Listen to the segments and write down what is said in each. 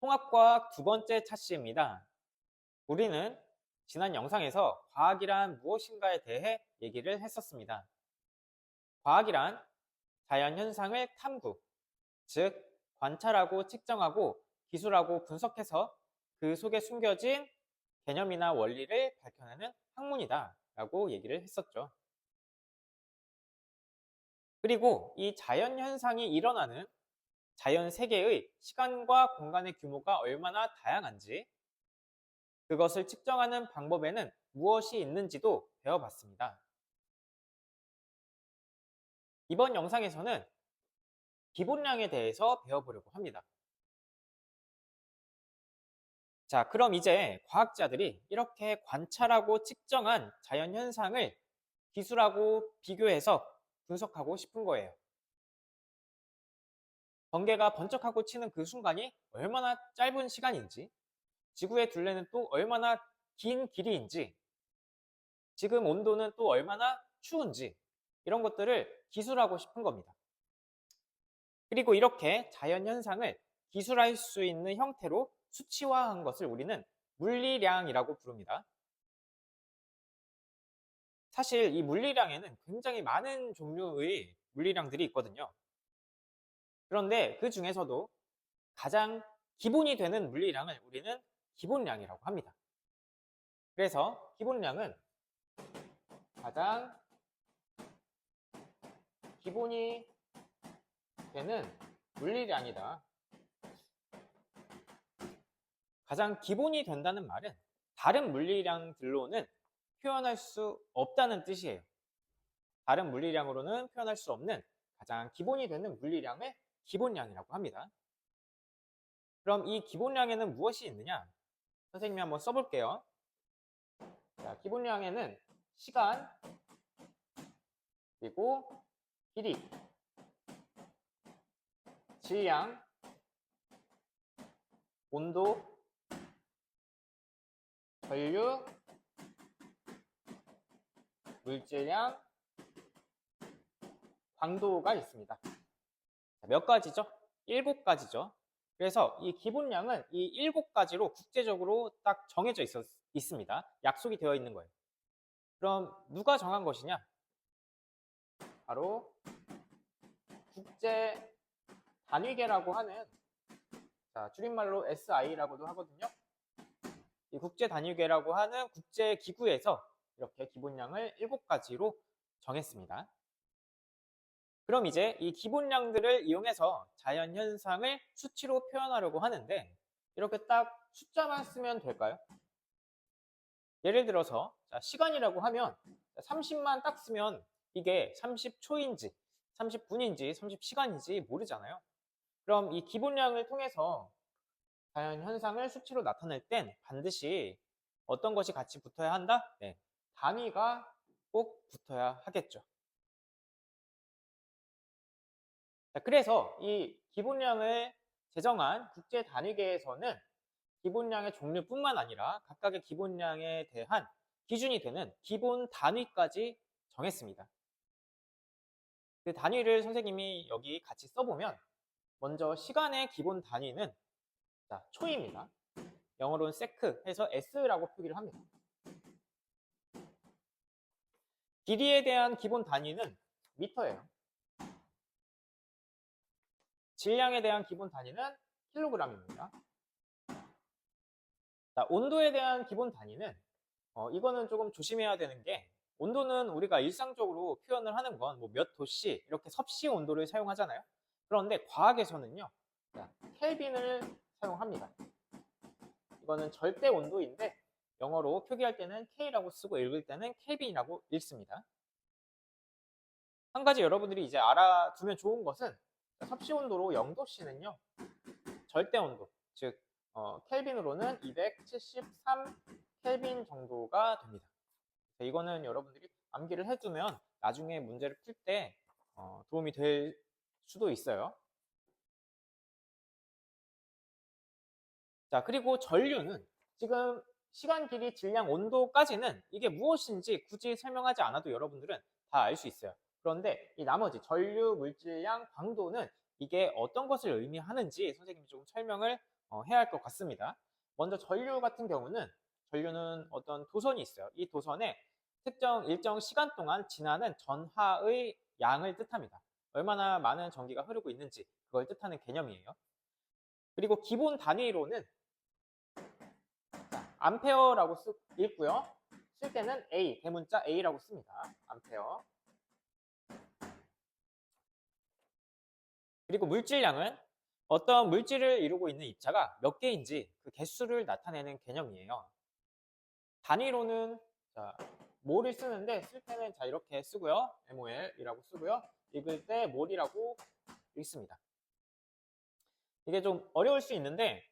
통합과학 두 번째 차시입니다. 우리는 지난 영상에서 과학이란 무엇인가에 대해 얘기를 했었습니다. 과학이란 자연현상을 탐구, 즉 관찰하고 측정하고 기술하고 분석해서 그 속에 숨겨진 개념이나 원리를 밝혀내는 학문이다 라고 얘기를 했었죠. 그리고 이 자연현상이 일어나는 자연 세계의 시간과 공간의 규모가 얼마나 다양한지, 그것을 측정하는 방법에는 무엇이 있는지도 배워봤습니다. 이번 영상에서는 기본량에 대해서 배워보려고 합니다. 자, 그럼 이제 과학자들이 이렇게 관찰하고 측정한 자연현상을 기술하고 비교해서 분석하고 싶은 거예요. 번개가 번쩍하고 치는 그 순간이 얼마나 짧은 시간인지, 지구의 둘레는 또 얼마나 긴 길이인지, 지금 온도는 또 얼마나 추운지, 이런 것들을 기술하고 싶은 겁니다. 그리고 이렇게 자연현상을 기술할 수 있는 형태로 수치화한 것을 우리는 물리량이라고 부릅니다. 사실 이 물리량에는 굉장히 많은 종류의 물리량들이 있거든요. 그런데 그 중에서도 가장 기본이 되는 물리량을 우리는 기본량이라고 합니다. 그래서 기본량은 가장 기본이 되는 물리량이다. 가장 기본이 된다는 말은 다른 물리량들로는 표현할 수 없다는 뜻이에요. 다른 물리량으로는 표현할 수 없는 가장 기본이 되는 물리량을 기본량이라고 합니다. 그럼 이 기본량에는 무엇이 있느냐? 선생님이 한번 써볼게요. 자, 기본량에는 시간, 그리고 길이, 질량, 온도, 전류, 물질량, 광도가 있습니다. 몇 가지죠? 7가지죠. 그래서 이 기본량은 이 7가지로 국제적으로 딱 정해져 있습니다. 약속이 되어 있는 거예요. 그럼 누가 정한 것이냐? 바로 국제 단위계라고 하는, 자, 줄임말로 SI라고도 하거든요. 이 국제 단위계라고 하는 국제 기구에서 이렇게 기본량을 7가지로 정했습니다. 그럼 이제 이 기본량들을 이용해서 자연현상을 수치로 표현하려고 하는데, 이렇게 딱 숫자만 쓰면 될까요? 예를 들어서 시간이라고 하면 30만 딱 쓰면 이게 30초인지 30분인지 30시간인지 모르잖아요. 그럼 이 기본량을 통해서 자연현상을 수치로 나타낼 땐 반드시 어떤 것이 같이 붙어야 한다? 네, 단위가 꼭 붙어야 하겠죠. 자, 그래서 이 기본량을 제정한 국제 단위계에서는 기본량의 종류뿐만 아니라 각각의 기본량에 대한 기준이 되는 기본 단위까지 정했습니다. 그 단위를 선생님이 여기 같이 써보면, 먼저 시간의 기본 단위는 초입니다. 영어로는 세크 해서 S라고 표기를 합니다. 길이에 대한 기본 단위는 미터예요. 질량에 대한 기본 단위는 킬로그램입니다. 자, 온도에 대한 기본 단위는 이거는 조금 조심해야 되는 게, 온도는 우리가 일상적으로 표현을 하는 건 뭐 몇 도씨 이렇게 섭씨 온도를 사용하잖아요. 그런데 과학에서는요, 켈빈을 사용합니다. 이거는 절대 온도인데 영어로 표기할 때는 K라고 쓰고 읽을 때는 켈빈이라고 읽습니다. 한 가지 여러분들이 이제 알아두면 좋은 것은, 섭씨 온도로 0도씨는요 절대 온도, 즉 켈빈으로는 273 켈빈 정도가 됩니다. 이거는 여러분들이 암기를 해두면 나중에 문제를 풀 때 도움이 될 수도 있어요. 자, 그리고 전류는 지금 시간, 길이, 질량, 온도까지는 이게 무엇인지 굳이 설명하지 않아도 여러분들은 다 알 수 있어요. 그런데 이 나머지 전류, 물질량, 광도는 이게 어떤 것을 의미하는지 선생님이 조금 설명을 해야 할 것 같습니다. 먼저 전류 같은 경우는 전류는 어떤 도선이 있어요. 이 도선에 특정 일정 시간 동안 지나는 전하의 양을 뜻합니다. 얼마나 많은 전기가 흐르고 있는지 그걸 뜻하는 개념이에요. 그리고 기본 단위로는 암페어라고 읽고요. 쓸 때는 A, 대문자 A라고 씁니다. 암페어. 그리고 물질량은 어떤 물질을 이루고 있는 입자가 몇 개인지 그 개수를 나타내는 개념이에요. 단위로는 몰을 쓰는데 쓸 때는 이렇게 쓰고요. MOL이라고 쓰고요. 읽을 때 몰이라고 읽습니다. 이게 좀 어려울 수 있는데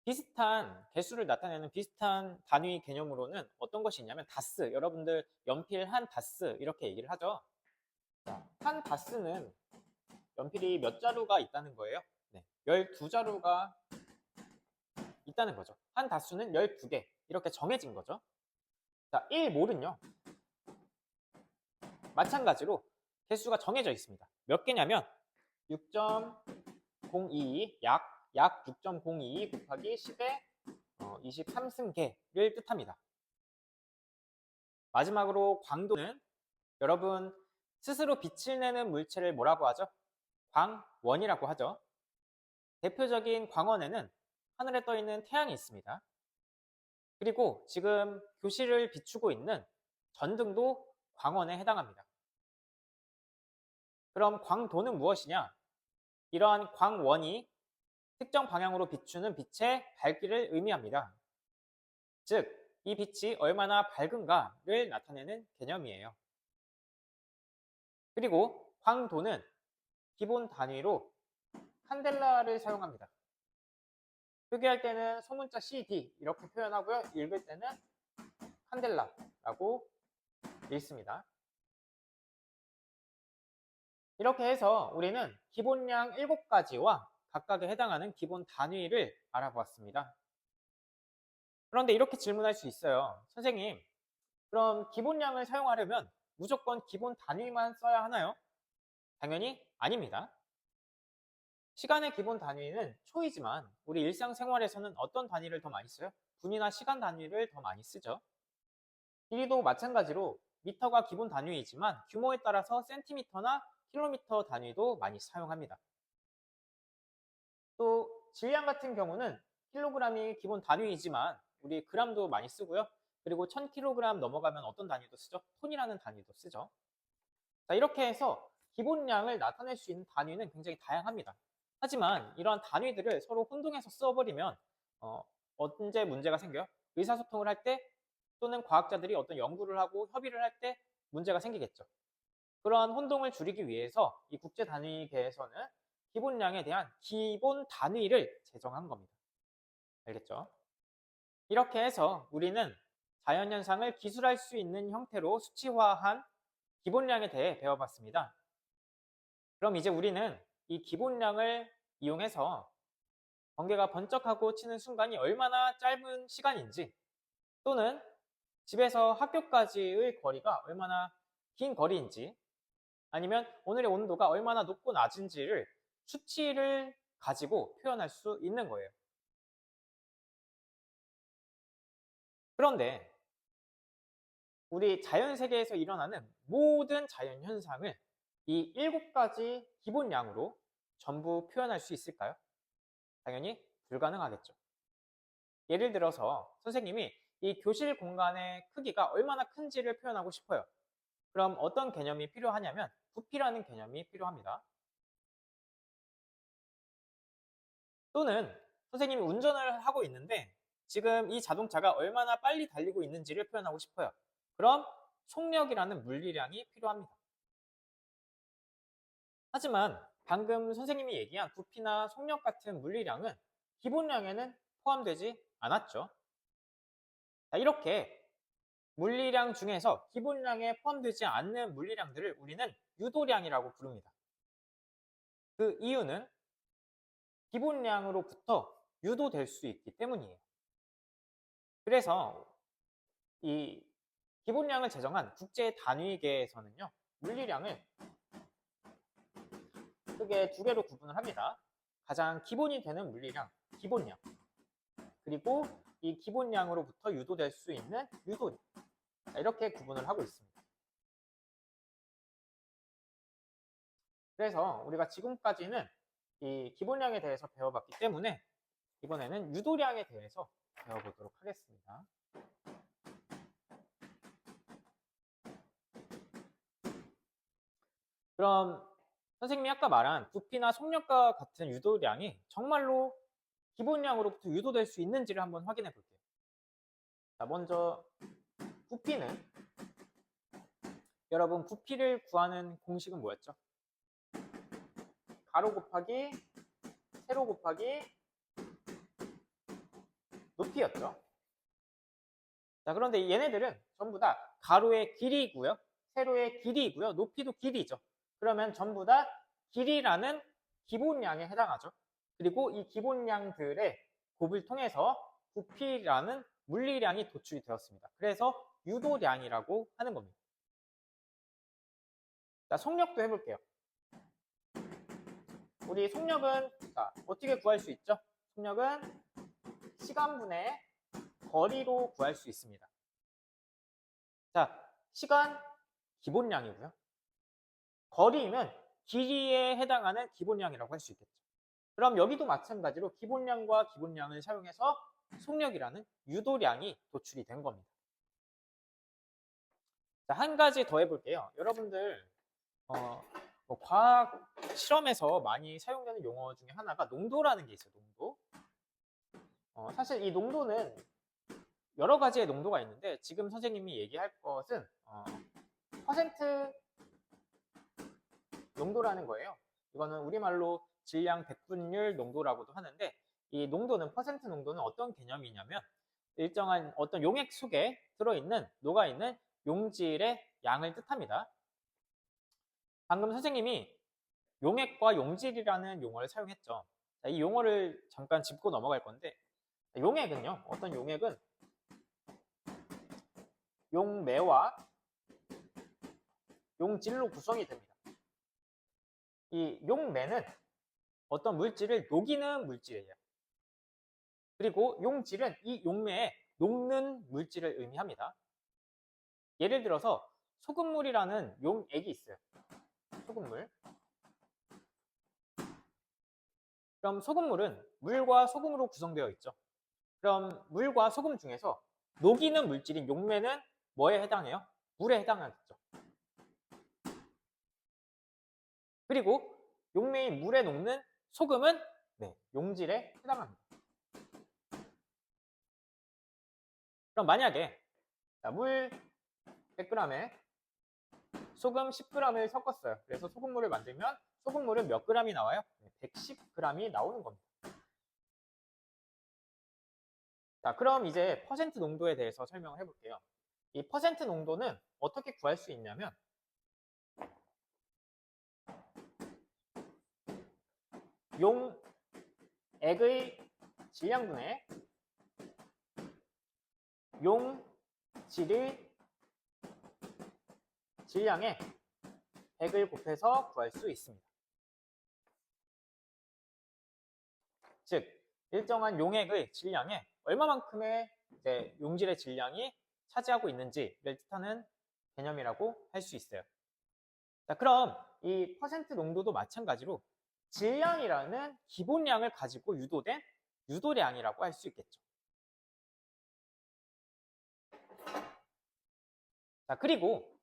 비슷한 개수를 나타내는 비슷한 단위 개념으로는 어떤 것이 있냐면 다스, 여러분들 연필 한 다스 이렇게 얘기를 하죠. 한 다스는 연필이 몇 자루가 있다는 거예요? 네, 12자루가 있다는 거죠. 한 다수는 12개 이렇게 정해진 거죠. 자, 1몰은요. 마찬가지로 개수가 정해져 있습니다. 몇 개냐면 6.022 약 6.022 곱하기 10의 23승계를 뜻합니다. 마지막으로 광도는 여러분 스스로 빛을 내는 물체를 뭐라고 하죠? 광원이라고 하죠. 대표적인 광원에는 하늘에 떠 있는 태양이 있습니다. 그리고 지금 교실을 비추고 있는 전등도 광원에 해당합니다. 그럼 광도는 무엇이냐? 이러한 광원이 특정 방향으로 비추는 빛의 밝기를 의미합니다. 즉, 이 빛이 얼마나 밝은가를 나타내는 개념이에요. 그리고 광도는 기본 단위로 칸델라를 사용합니다. 표기할 때는 소문자 CD 이렇게 표현하고요. 읽을 때는 칸델라라고 읽습니다. 이렇게 해서 우리는 기본량 7가지와 각각에 해당하는 기본 단위를 알아보았습니다. 그런데 이렇게 질문할 수 있어요. 선생님, 그럼 기본량을 사용하려면 무조건 기본 단위만 써야 하나요? 당연히 아닙니다. 시간의 기본 단위는 초이지만 우리 일상생활에서는 어떤 단위를 더 많이 써요? 분이나 시간 단위를 더 많이 쓰죠. 길이도 마찬가지로 미터가 기본 단위이지만 규모에 따라서 센티미터나 킬로미터 단위도 많이 사용합니다. 또 질량 같은 경우는 킬로그램이 기본 단위이지만 우리 그램도 많이 쓰고요. 그리고 1000kg 넘어가면 어떤 단위도 쓰죠? 톤이라는 단위도 쓰죠. 자, 이렇게 해서 기본량을 나타낼 수 있는 단위는 굉장히 다양합니다. 하지만 이러한 단위들을 서로 혼동해서 써버리면 언제 문제가 생겨요? 의사소통을 할 때 또는 과학자들이 어떤 연구를 하고 협의를 할 때 문제가 생기겠죠. 그러한 혼동을 줄이기 위해서 이 국제단위계에서는 기본량에 대한 기본 단위를 제정한 겁니다. 알겠죠? 이렇게 해서 우리는 자연현상을 기술할 수 있는 형태로 수치화한 기본량에 대해 배워봤습니다. 그럼 이제 우리는 이 기본량을 이용해서 번개가 번쩍하고 치는 순간이 얼마나 짧은 시간인지 또는 집에서 학교까지의 거리가 얼마나 긴 거리인지 아니면 오늘의 온도가 얼마나 높고 낮은지를 수치를 가지고 표현할 수 있는 거예요. 그런데 우리 자연세계에서 일어나는 모든 자연현상을 이 7가지 기본량으로 전부 표현할 수 있을까요? 당연히 불가능하겠죠. 예를 들어서 선생님이 이 교실 공간의 크기가 얼마나 큰지를 표현하고 싶어요. 그럼 어떤 개념이 필요하냐면 부피라는 개념이 필요합니다. 또는 선생님이 운전을 하고 있는데 지금 이 자동차가 얼마나 빨리 달리고 있는지를 표현하고 싶어요. 그럼 속력이라는 물리량이 필요합니다. 하지만 방금 선생님이 얘기한 부피나 속력 같은 물리량은 기본량에는 포함되지 않았죠. 자, 이렇게 물리량 중에서 기본량에 포함되지 않는 물리량들을 우리는 유도량이라고 부릅니다. 그 이유는 기본량으로부터 유도될 수 있기 때문이에요. 그래서 이 기본량을 제정한 국제 단위계에서는요, 물리량을 크게 2개로 구분을 합니다. 가장 기본이 되는 물리량, 기본량. 그리고 이 기본량으로부터 유도될 수 있는 유도량. 이렇게 구분을 하고 있습니다. 그래서 우리가 지금까지는 이 기본량에 대해서 배워봤기 때문에 이번에는 유도량에 대해서 배워보도록 하겠습니다. 그럼 선생님이 아까 말한 부피나 속력과 같은 유도량이 정말로 기본량으로부터 유도될 수 있는지를 한번 확인해 볼게요. 자, 먼저 부피는, 여러분 부피를 구하는 공식은 뭐였죠? 가로 곱하기 세로 곱하기 높이였죠. 자, 그런데 얘네들은 전부 다 가로의 길이이고요, 세로의 길이이고요, 높이도 길이죠. 그러면 전부 다 길이라는 기본량에 해당하죠. 그리고 이 기본량들의 곱을 통해서 부피라는 물리량이 도출이 되었습니다. 그래서 유도량이라고 하는 겁니다. 자, 속력도 해볼게요. 우리 속력은 자, 어떻게 구할 수 있죠? 속력은 시간분의 거리로 구할 수 있습니다. 자, 시간 기본량이고요. 거리는 길이에 해당하는 기본량이라고 할 수 있겠죠. 그럼 여기도 마찬가지로 기본량과 기본량을 사용해서 속력이라는 유도량이 도출이 된 겁니다. 자, 한 가지 더 해볼게요. 여러분들 뭐 과학 실험에서 많이 사용되는 용어 중에 하나가 농도라는 게 있어요. 농도. 사실 이 농도는 여러 가지의 농도가 있는데 지금 선생님이 얘기할 것은 퍼센트 농도라는 거예요. 이거는 우리말로 질량 백분율 농도라고도 하는데, 이 농도는, 퍼센트 농도는 어떤 개념이냐면 일정한 어떤 용액 속에 들어있는, 녹아있는 용질의 양을 뜻합니다. 방금 선생님이 용액과 용질이라는 용어를 사용했죠. 자, 이 용어를 잠깐 짚고 넘어갈 건데, 용액은요, 어떤 용액은 용매와 용질로 구성이 됩니다. 이 용매는 어떤 물질을 녹이는 물질이에요. 그리고 용질은 이 용매에 녹는 물질을 의미합니다. 예를 들어서 소금물이라는 용액이 있어요. 소금물. 그럼 소금물은 물과 소금으로 구성되어 있죠. 그럼 물과 소금 중에서 녹이는 물질인 용매는 뭐에 해당해요? 물에 해당하겠죠. 그리고 용매인 물에 녹는 소금은 용질에 해당합니다. 그럼 만약에 물 100g에 소금 10g을 섞었어요. 그래서 소금물을 만들면 소금물은 몇 g이 나와요? 110g이 나오는 겁니다. 자, 그럼 이제 퍼센트 농도에 대해서 설명을 해볼게요. 이 퍼센트 농도는 어떻게 구할 수 있냐면, 용액의 질량분의 용질의 질량에 100을 곱해서 구할 수 있습니다. 즉, 일정한 용액의 질량에 얼마만큼의 용질의 질량이 차지하고 있는지를 뜻하는 개념이라고 할 수 있어요. 자, 그럼 이 퍼센트 농도도 마찬가지로 질량이라는 기본량을 가지고 유도된 유도량이라고 할 수 있겠죠. 자, 그리고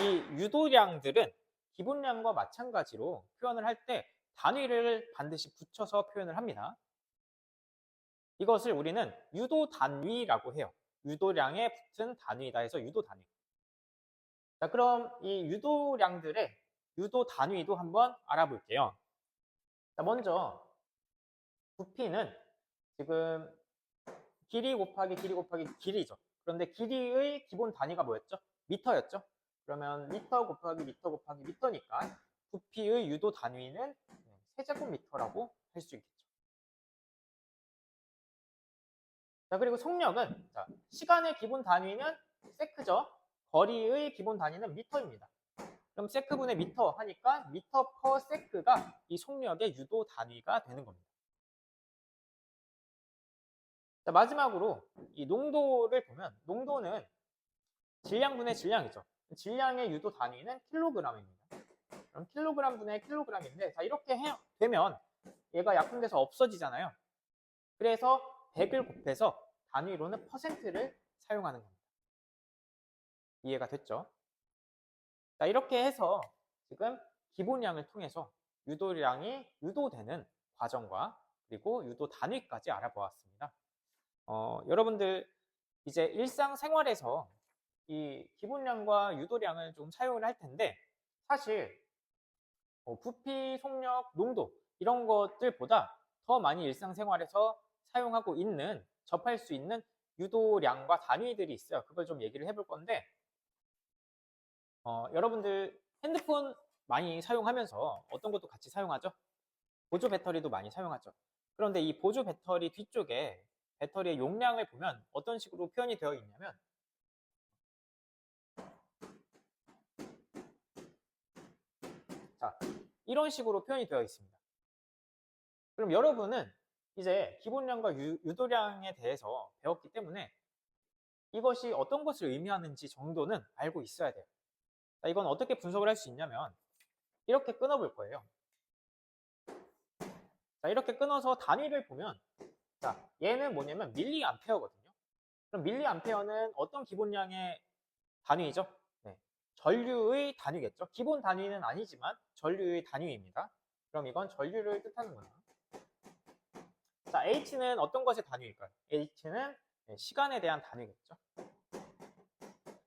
이 유도량들은 기본량과 마찬가지로 표현을 할 때 단위를 반드시 붙여서 표현을 합니다. 이것을 우리는 유도 단위라고 해요. 유도량에 붙은 단위다 해서 유도 단위. 자, 그럼 이 유도량들의 유도 단위도 한번 알아볼게요. 자, 먼저 부피는 지금 길이 곱하기 길이 곱하기 길이죠. 그런데 길이의 기본 단위가 뭐였죠? 미터였죠. 그러면 미터 곱하기 미터 곱하기 미터니까 부피의 유도 단위는 세제곱미터라고 할 수 있겠죠. 자, 그리고 속력은 시간의 기본 단위는 세크죠. 거리의 기본 단위는 미터입니다. 그럼 세크분의 미터 하니까 미터 퍼 세크가 이 속력의 유도 단위가 되는 겁니다. 자, 마지막으로 이 농도를 보면 농도는 질량분의 질량이죠. 질량의 유도 단위는 킬로그램입니다. 그럼 킬로그램 분의 킬로그램인데, 자, 이렇게 되면 얘가 약분돼서 없어지잖아요. 그래서 100을 곱해서 단위로는 퍼센트를 사용하는 겁니다. 이해가 됐죠? 자, 이렇게 해서 지금 기본량을 통해서 유도량이 유도되는 과정과 그리고 유도 단위까지 알아보았습니다. 여러분들 이제 일상생활에서 이 기본량과 유도량을 좀 사용을 할 텐데, 사실 부피, 속력, 농도 이런 것들보다 더 많이 일상생활에서 사용하고 있는, 접할 수 있는 유도량과 단위들이 있어요. 그걸 좀 얘기를 해볼 건데, 여러분들 핸드폰 많이 사용하면서 어떤 것도 같이 사용하죠? 보조 배터리도 많이 사용하죠. 그런데 이 보조 배터리 뒤쪽에 배터리의 용량을 보면 어떤 식으로 표현이 되어 있냐면, 자, 이런 식으로 표현이 되어 있습니다. 그럼 여러분은 이제 기본량과 유도량에 대해서 배웠기 때문에 이것이 어떤 것을 의미하는지 정도는 알고 있어야 돼요. 자, 이건 어떻게 분석을 할 수 있냐면 이렇게 끊어볼 거예요. 자, 이렇게 끊어서 단위를 보면, 자, 얘는 뭐냐면 밀리암페어거든요. 그럼 밀리암페어는 어떤 기본량의 단위이죠? 네, 전류의 단위겠죠. 기본 단위는 아니지만 전류의 단위입니다. 그럼 이건 전류를 뜻하는 거예요. 자, H는 어떤 것의 단위일까요? H는 시간에 대한 단위겠죠.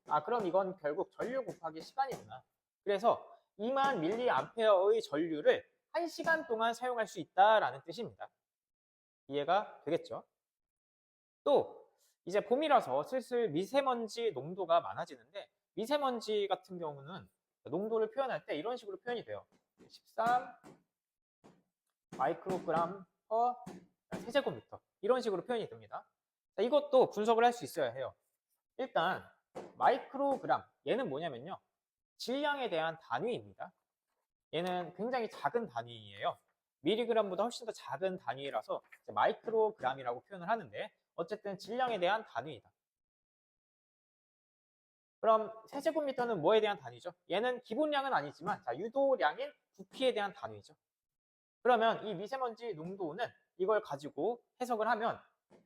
아, 그럼 이건 결국 전류 곱하기 시간이구나. 그래서 2만 밀리암페어의 전류를 1시간 동안 사용할 수 있다라는 뜻입니다. 이해가 되겠죠? 또 이제 봄이라서 슬슬 미세먼지 농도가 많아지는데, 미세먼지 같은 경우는 농도를 표현할 때 이런 식으로 표현이 돼요. 13 마이크로그램 퍼 세제곱미터, 이런 식으로 표현이 됩니다. 자, 이것도 분석을 할 수 있어야 해요. 일단 마이크로그램, 얘는 뭐냐면요, 질량에 대한 단위입니다. 얘는 굉장히 작은 단위예요. 미리그램보다 훨씬 더 작은 단위라서 마이크로그램이라고 표현을 하는데, 어쨌든 질량에 대한 단위이다. 그럼 세제곱미터는 뭐에 대한 단위죠? 얘는 기본량은 아니지만, 자, 유도량인 부피에 대한 단위죠. 그러면 이 미세먼지 농도는 이걸 가지고 해석을 하면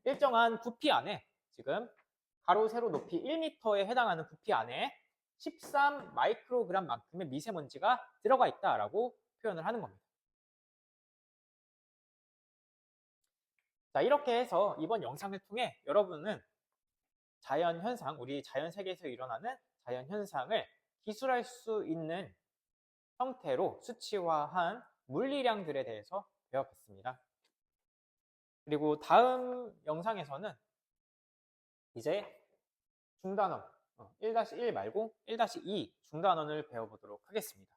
일정한 부피 안에, 지금 가로 세로 높이 1m에 해당하는 부피 안에 13 마이크로그램만큼의 미세먼지가 들어가 있다라고 표현을 하는 겁니다. 자, 이렇게 해서 이번 영상을 통해 여러분은 자연현상, 우리 자연세계에서 일어나는 자연현상을 기술할 수 있는 형태로 수치화한 물리량들에 대해서 배웠습니다. 그리고 다음 영상에서는 이제 중단원, 1-1 말고 1-2 중단원을 배워보도록 하겠습니다.